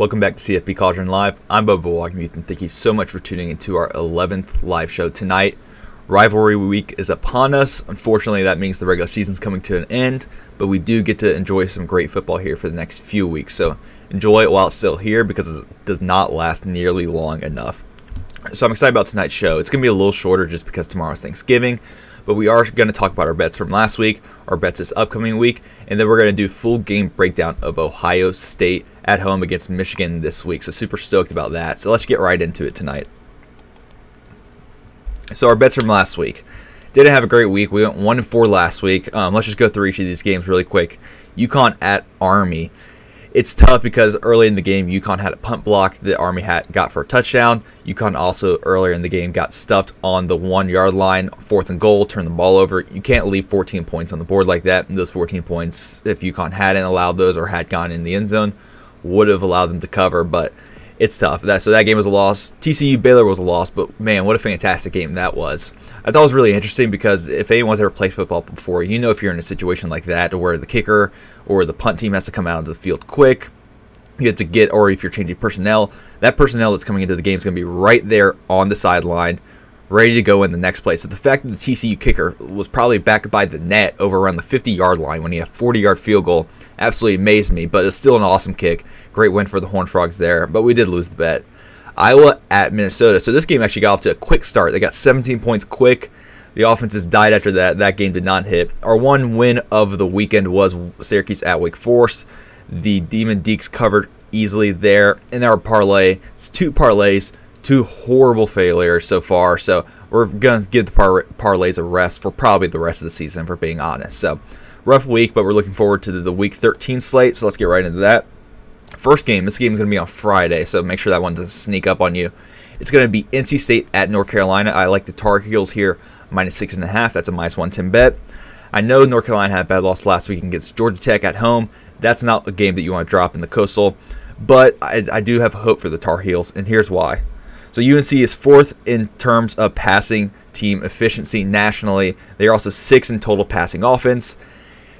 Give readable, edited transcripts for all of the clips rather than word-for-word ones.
Welcome back to CFB Cauldron Live. I'm Bubba Walkenmuth, and thank you so much for tuning into our 11th live show tonight. Rivalry week is upon us. Unfortunately, that means the regular season's coming to an end, but we do get to enjoy some great football here for the next few weeks. So enjoy it while it's still here because it does not last nearly long enough. So I'm excited about tonight's show. It's going to be a little shorter just because tomorrow's Thanksgiving, but we are going to talk about our bets from last week, our bets this upcoming week, and then we're going to do full game breakdown of Ohio State at home against Michigan this week. So super stoked about that. So let's get right into it tonight. So our bets from last week. Didn't have a great week. We went 1-4 last week. Let's just go through each of these games really quick. UConn at Army. It's tough because early in the game, UConn had a punt block that Army got for a touchdown. UConn also earlier in the game got stuffed on the 1 yard line, 4th and goal, turned the ball over. You can't leave 14 points on the board like that. And those 14 points, if UConn hadn't allowed those or had gone in the end zone, would have allowed them to cover. But it's tough. So that game was a loss. TCU Baylor was a loss, but man, what a fantastic game that was. I thought it was really interesting because if anyone's ever played football before, you know if you're in a situation like that where the kicker or the punt team has to come out onto the field quick, you have to get, or if you're changing personnel, that personnel that's coming into the game is going to be right there on the sideline, ready to go in the next play. So the fact that the TCU kicker was probably back by the net over around the 50-yard line when he had a 40-yard field goal absolutely amazed me, but it's still an awesome kick. Great win for the Horned Frogs there, but we did lose the bet. Iowa at Minnesota. So this game actually got off to a quick start. They got 17 points quick. The offenses died after that. That game did not hit. Our one win of the weekend was Syracuse at Wake Forest. The Demon Deacs covered easily there. In our parlay, it's 2 parlays, 2 horrible failures so far. So we're going to give the parlays a rest for probably the rest of the season, for being honest. So rough week, but we're looking forward to the Week 13 slate. So let's get right into that. First game, this game is going to be on Friday, so make sure that one doesn't sneak up on you. It's going to be NC State at North Carolina. I like the Tar Heels here, -6.5. That's a -110 bet. I know North Carolina had a bad loss last week against Georgia Tech at home. That's not a game that you want to drop in the Coastal, but I do have hope for the Tar Heels, and here's why. So UNC is 4th in terms of passing team efficiency nationally. They are also 6th in total passing offense.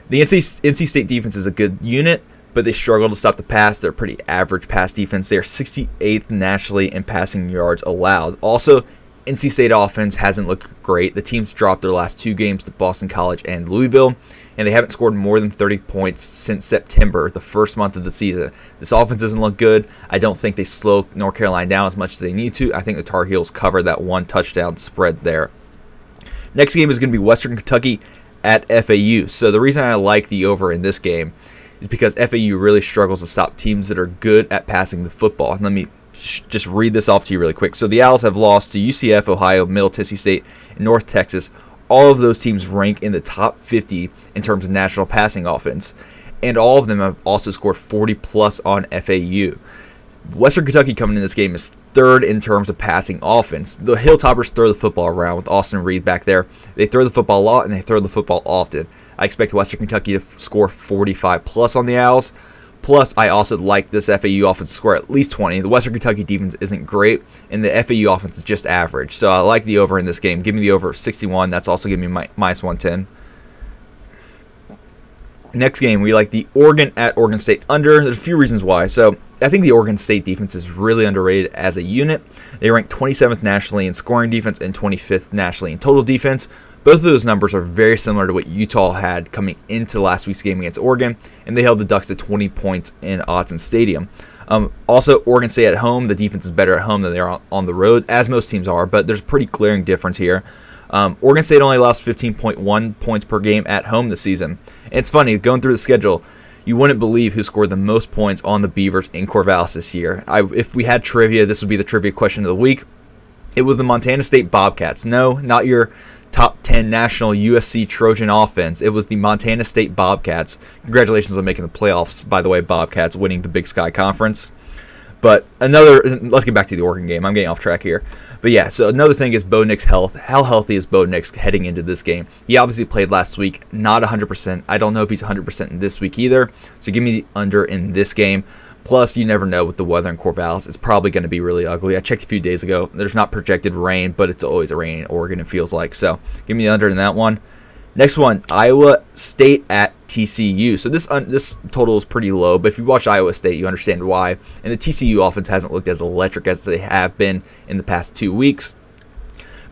The NC State defense is a good unit, but they struggle to stop the pass. They're a pretty average pass defense. They are 68th nationally in passing yards allowed. Also, NC State offense hasn't looked great. The team's dropped their last 2 games to Boston College and Louisville, and they haven't scored more than 30 points since September, the first month of the season. This offense doesn't look good. I don't think they slow North Carolina down as much as they need to. I think the Tar Heels cover that 1 touchdown spread there. Next game is going to be Western Kentucky at FAU. So the reason I like the over in this game is because FAU really struggles to stop teams that are good at passing the football. Let me just read this off to you really quick. So the Owls have lost to UCF, Ohio, Middle Tennessee State, and North Texas. All of those teams rank in the top 50 in terms of national passing offense, and all of them have also scored 40-plus on FAU. Western Kentucky coming in this game is 3rd in terms of passing offense. The Hilltoppers throw the football around with Austin Reed back there. They throw the football a lot, and they throw the football often. I expect Western Kentucky to score 45-plus on the Owls. Plus, I also like this FAU offense to score at least 20. The Western Kentucky defense isn't great, and the FAU offense is just average. So I like the over in this game. Give me the over of 61. That's also giving me -110. Next game, we like the Oregon at Oregon State under. There's a few reasons why. So I think the Oregon State defense is really underrated as a unit. They rank 27th nationally in scoring defense and 25th nationally in total defense. Both of those numbers are very similar to what Utah had coming into last week's game against Oregon, and they held the Ducks to 20 points in Autzen Stadium. Also, Oregon State at home, the defense is better at home than they are on the road, as most teams are, but there's a pretty glaring difference here. Oregon State only allows 15.1 points per game at home this season. And it's funny, going through the schedule, you wouldn't believe who scored the most points on the Beavers in Corvallis this year. If we had trivia, this would be the trivia question of the week. It was the Montana State Bobcats. No, not your top 10 national USC Trojan offense. It was the Montana State Bobcats. Congratulations on making the playoffs, by the way, Bobcats, winning the Big Sky Conference. But let's get back to the Oregon game. I'm getting off track here. But yeah, so another thing is Bo Nix's health. How healthy is Bo Nix heading into this game? He obviously played last week, not 100%. I don't know if he's 100% in this week either. So give me the under in this game. Plus, you never know with the weather in Corvallis. It's probably going to be really ugly. I checked a few days ago. There's not projected rain, but it's always a rain in Oregon, it feels like. So give me the under in that one. Next one, Iowa State at TCU. So this total is pretty low, but if you watch Iowa State, you understand why. And the TCU offense hasn't looked as electric as they have been in the past 2 weeks.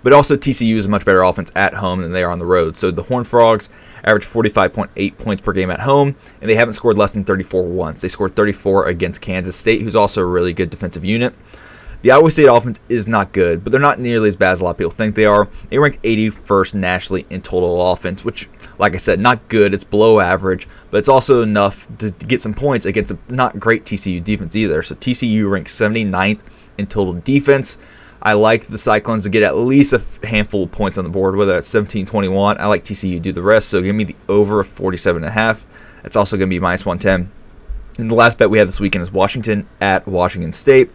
But also TCU is a much better offense at home than they are on the road. So the Horned Frogs average 45.8 points per game at home, and they haven't scored less than 34 once. They scored 34 against Kansas State, who's also a really good defensive unit. The Iowa State offense is not good, but they're not nearly as bad as a lot of people think they are. They rank 81st nationally in total offense, which, like I said, not good. It's below average, but it's also enough to get some points against a not great TCU defense either. So TCU ranks 79th in total defense. I like the Cyclones to get at least a handful of points on the board, whether it's 17-21. I like TCU to do the rest, so give me the over of 47.5. That's also going to be minus 110. And the last bet we have this weekend is Washington at Washington State.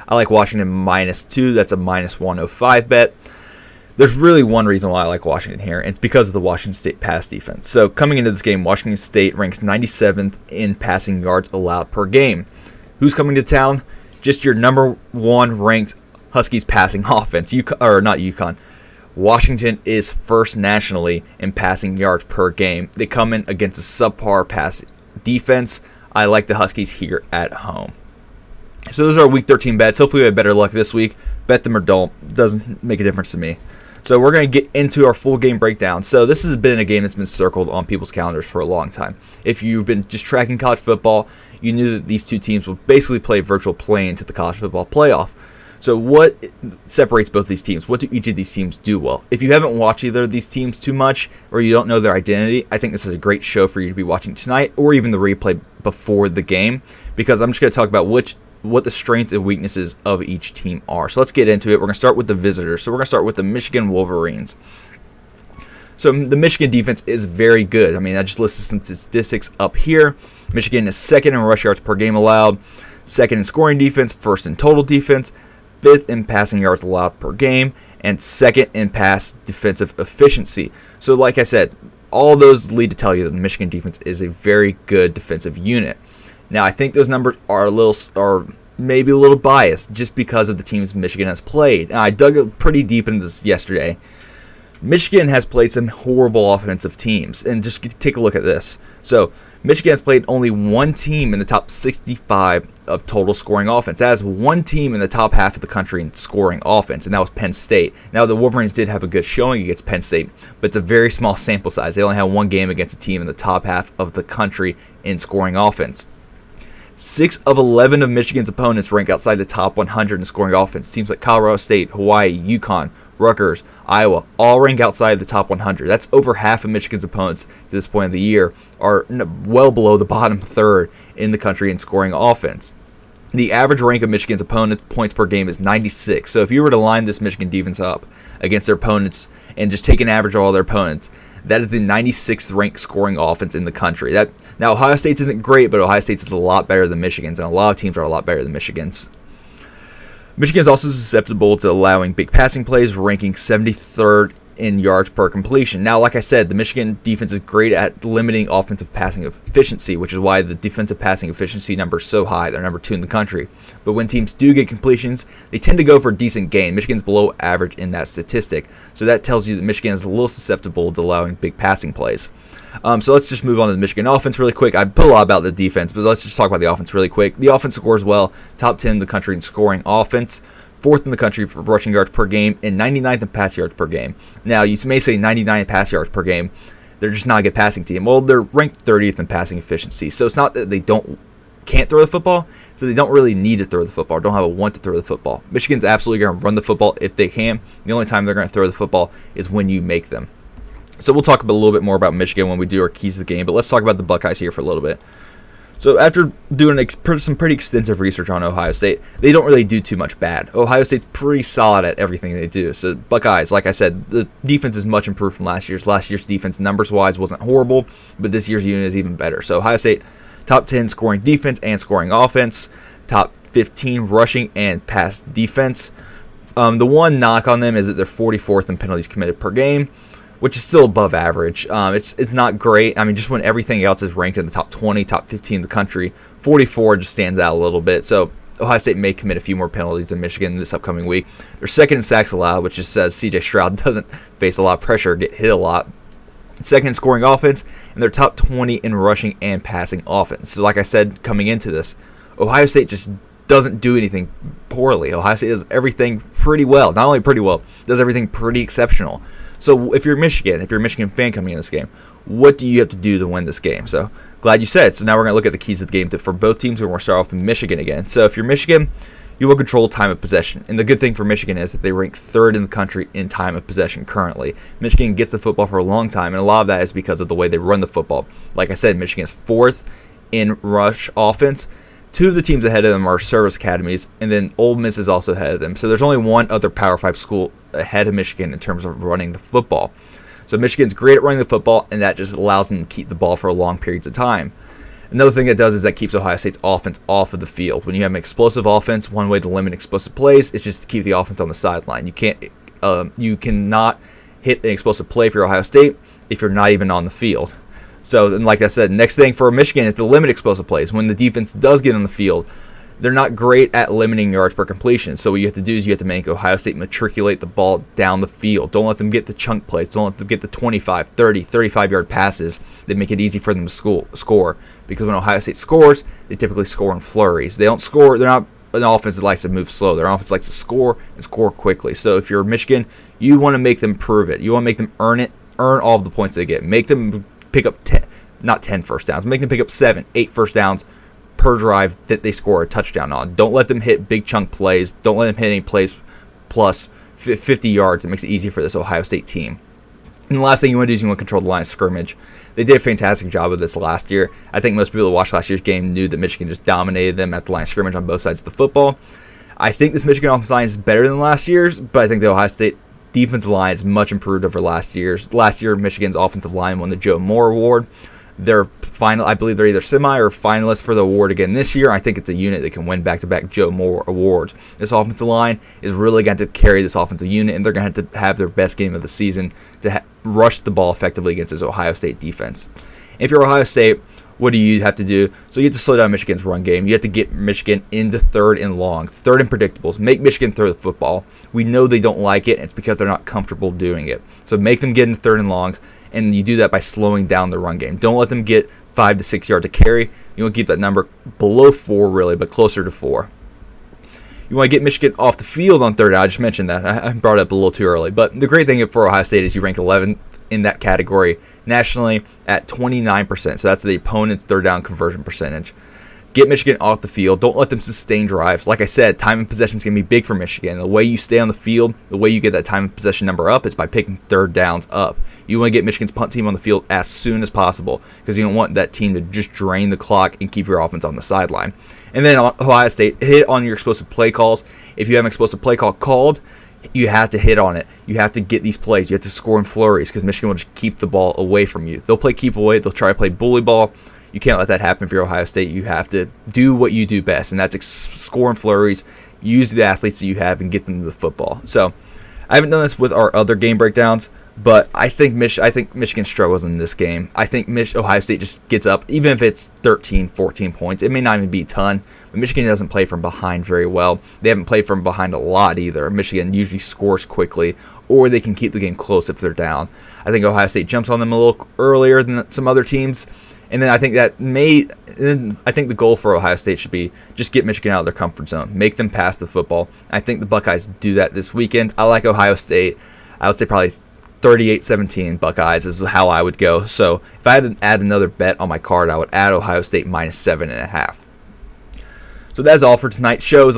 I like Washington minus 2. That's a minus 105 bet. There's really one reason why I like Washington here, and it's because of the Washington State pass defense. So coming into this game, Washington State ranks 97th in passing yards allowed per game. Who's coming to town? Just your number one ranked Huskies passing offense. Washington is first nationally in passing yards per game. They come in against a subpar pass defense. I like the Huskies here at home. So those are our Week 13 bets. Hopefully we have better luck this week. Bet them or don't. Doesn't make a difference to me. So we're going to get into our full game breakdown. So this has been a game that's been circled on people's calendars for a long time. If you've been just tracking college football, you knew that these two teams would basically play virtual play-in to the college football playoff. So what separates both these teams? What do each of these teams do well? If you haven't watched either of these teams too much, or you don't know their identity, I think this is a great show for you to be watching tonight, or even the replay before the game, because I'm just going to talk about what the strengths and weaknesses of each team are. So let's get into it. We're going to start with the visitors. So we're going to start with the Michigan Wolverines. So the Michigan defense is very good. I mean, I just listed some statistics up here. Michigan is second in rush yards per game allowed, second in scoring defense, first in total defense, fifth in passing yards allowed per game, and second in pass defensive efficiency. So like I said, all those lead to tell you that the Michigan defense is a very good defensive unit. Now, I think those numbers are maybe a little biased just because of the teams Michigan has played. And I dug pretty deep into this yesterday. Michigan has played some horrible offensive teams, and just take a look at this. So Michigan has played only one team in the top 65 of total scoring offense. That is one team in the top half of the country in scoring offense, and that was Penn State. Now, the Wolverines did have a good showing against Penn State, but it's a very small sample size. They only had one game against a team in the top half of the country in scoring offense. 6 of 11 of Michigan's opponents rank outside the top 100 in scoring offense. Teams like Colorado State, Hawaii, UConn, Rutgers, Iowa, all rank outside the top 100. That's over half of Michigan's opponents to this point of the year are well below the bottom third in the country in scoring offense. The average rank of Michigan's opponents' points per game is 96. So if you were to line this Michigan defense up against their opponents and just take an average of all their opponents, that is the 96th ranked scoring offense in the country. Now, Ohio State isn't great, but Ohio State is a lot better than Michigan's, and a lot of teams are a lot better than Michigan's. Michigan is also susceptible to allowing big passing plays, ranking 73rd in yards per completion. Now, like I said, the Michigan defense is great at limiting offensive passing efficiency, which is why the defensive passing efficiency number is so high. They're number 2 in the country. But when teams do get completions, they tend to go for a decent gain. Michigan's below average in that statistic. So that tells you that Michigan is a little susceptible to allowing big passing plays. So let's just move on to the Michigan offense really quick. I put a lot about the defense, but let's just talk about the offense really quick. The offense scores well, top 10 in the country in scoring offense, 4th in the country for rushing yards per game, and 99th in pass yards per game. Now, you may say 99 pass yards per game. They're just not a good passing team. Well, they're ranked 30th in passing efficiency. So it's not that they can't throw the football, so they don't really need to throw the football, or don't have a want to throw the football. Michigan's absolutely going to run the football if they can. The only time they're going to throw the football is when you make them. So we'll talk a little bit more about Michigan when we do our keys to the game, but let's talk about the Buckeyes here for a little bit. So after doing some pretty extensive research on Ohio State, they don't really do too much bad. Ohio State's pretty solid at everything they do. So Buckeyes, like I said, the defense is much improved from last year's. Last year's defense, numbers-wise, wasn't horrible, but this year's unit is even better. So Ohio State, top 10 scoring defense and scoring offense, top 15 rushing and pass defense. The one knock on them is that they're 44th in penalties committed per game, which is still above average. It's not great. I mean, just when everything else is ranked in the top 20, top 15 in the country, 44 just stands out a little bit. So Ohio State may commit a few more penalties than Michigan this upcoming week. They're second in sacks allowed, which just says C.J. Stroud doesn't face a lot of pressure, get hit a lot. second in scoring offense, and they're top 20 in rushing and passing offense. So like I said coming into this, Ohio State just doesn't do anything poorly. Ohio State does everything pretty well. Not only pretty well, does everything pretty exceptional. So if you're Michigan, if you're a Michigan fan coming in this game, what do you have to do to win this game? So glad you said. So now we're going to look at the keys of the game for both teams. We're going to start off with Michigan again. So if you're Michigan, you will control time of possession. And the good thing for Michigan is that they rank third in the country in time of possession currently. Michigan gets the football for a long time, and a lot of that is because of the way they run the football. Like I said, Michigan is fourth in rush offense. Two of the teams ahead of them are service academies, and then Ole Miss is also ahead of them. So there's only one other Power 5 school ahead of Michigan in terms of running the football. So Michigan's great at running the football, and that just allows them to keep the ball for long periods of time. Another thing that does is that keeps Ohio State's offense off of the field. When you have an explosive offense, one way to limit explosive plays is just to keep the offense on the sideline. You cannot hit an explosive play for Ohio State if you're not even on the field. So, like I said, next thing for Michigan is to limit explosive plays. When the defense does get on the field, they're not great at limiting yards per completion. So what you have to do is you have to make Ohio State matriculate the ball down the field. Don't let them get the chunk plays. Don't let them get the 25, 30, 35-yard passes that make it easy for them to score. Because when Ohio State scores, they typically score in flurries. They don't score. They're not an offense that likes to move slow. Their offense likes to score and score quickly. So if you're Michigan, you want to make them prove it. You want to make them earn all of the points they get. Make them pick up 10 first downs. Make them pick up 7, 8 first downs per drive that they score a touchdown on. Don't let them hit big chunk plays. Don't let them hit any plays plus 50 yards. It makes it easy for this Ohio State team. And the last thing you want to do is you want to control the line of scrimmage. They did a fantastic job of this last year. I think most people who watched last year's game knew that Michigan just dominated them at the line of scrimmage on both sides of the football. I think this Michigan offensive line is better than last year's, but I think the Ohio State defensive line is much improved over last year's. Last year, Michigan's offensive line won the Joe Moore Award. They're I believe they're either semi or finalists for the award again this year. I think it's a unit that can win back-to-back Joe Moore awards. This offensive line is really going to carry this offensive unit, and they're going to have to have their best game of the season to rush the ball effectively against this Ohio State defense. If you're Ohio State, what do you have to do? So you have to slow down Michigan's run game. You have to get Michigan into third and long, third and predictables. Make Michigan throw the football. We know they don't like it, and it's because they're not comfortable doing it. So make them get into third and longs, and you do that by slowing down the run game. Don't let them get 5 to 6 yards to carry. You want to keep that number below 4, really, but closer to 4. You want to get Michigan off the field on third down. I just mentioned that. I brought it up a little too early. But the great thing for Ohio State is you rank 11th in that category nationally at 29%. So that's the opponent's third down conversion percentage. Get Michigan off the field. Don't let them sustain drives. Like I said, time and possession is going to be big for Michigan. The way you stay on the field, the way you get that time and possession number up is by picking third downs up. You want to get Michigan's punt team on the field as soon as possible because you don't want that team to just drain the clock and keep your offense on the sideline. And then Ohio State, hit on your explosive play calls. If you have an explosive play call called, you have to hit on it. You have to get these plays. You have to score in flurries because Michigan will just keep the ball away from you. They'll play keep away. They'll try to play bully ball. You can't let that happen if you're Ohio State. You have to do what you do best, and that's score in flurries, use the athletes that you have, and get them to the football. So I haven't done this with our other game breakdowns, but I think Michigan struggles in this game. I think Ohio State just gets up, even if it's 13, 14 points. It may not even be a ton, but Michigan doesn't play from behind very well. They haven't played from behind a lot either. Michigan usually scores quickly, or they can keep the game close if they're down. I think Ohio State jumps on them a little earlier than some other teams. And then I think the goal for Ohio State should be just get Michigan out of their comfort zone, make them pass the football. I think the Buckeyes do that this weekend. I like Ohio State. I would say probably 38-17 Buckeyes is how I would go. So if I had to add another bet on my card, I would add Ohio State minus 7.5. So that's all for tonight's show.